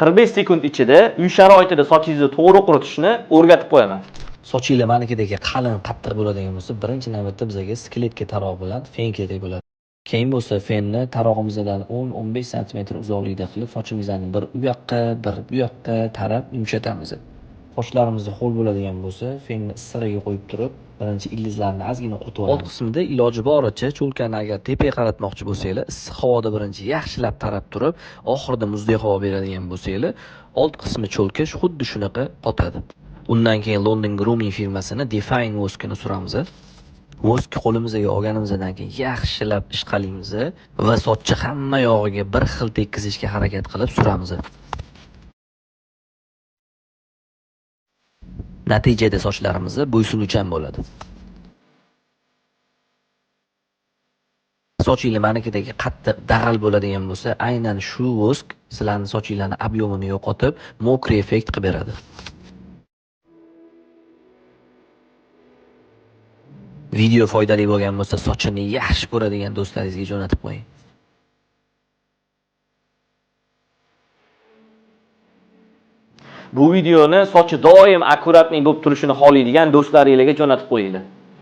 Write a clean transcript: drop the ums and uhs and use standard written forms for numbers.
45 sekund ichida uy sharoitida sochingizni to'g'ri quritishni o'rgatib qo'yaman. Sochinglar manikidagi qalin, qattiq bo'ladigan bo'lsa, birinchi navbatda bizga skeletka taroq bilan fen kerak bo'ladi. Keyin bo'lsa fenni tarog'imizdan 10-15 sm uzoqlikda qilib, sochimizdan bir u yoqqa, bir bu yoqqa tarab yumshatamiz. Sochlarimizni ho'l bo'ladigan bo'lsa, fenni issig'iga qo'yib turib, birinchi ildizlarni ozgina qutib olamiz. Old qismida iloji boricha cho'lkani agar tepaga qaratmoqchi bo'lsanglar, issiq havoda birinchi yaxshilab tarab turib, oxirida muzdek havo beradigan bo'lsanglar, old qismi cho'lka xuddi shunaqa qotadi. Undan keyin London Grooming firmasini Define Wosk'ini suramiz. Wosk qo'limizga olganimizdan keyin yaxshilab ishqalaymiz va sochni hamma yog'iga bir xil tekkizishga harakat qilib suramiz. Natijada sochlarimiz bo'ysunuvchan bo'ladi. Sochinglar manikidagi qattiq dag'al bo'ladigan bo'lsa, aynan shu wosk sizlarning sochinglarning ob'yomini yo'qotib, mokri effekt qilib beradi. Video foydali bo'lgan bo'lsa, sochini yaxshi ko'radigan do'stlaringizga jo'natib qo'ying. Bu videoni sochi doim akkuratli bo'lib turishini xohlaydigan do'stlaringizga jo'natib qo'yinglar.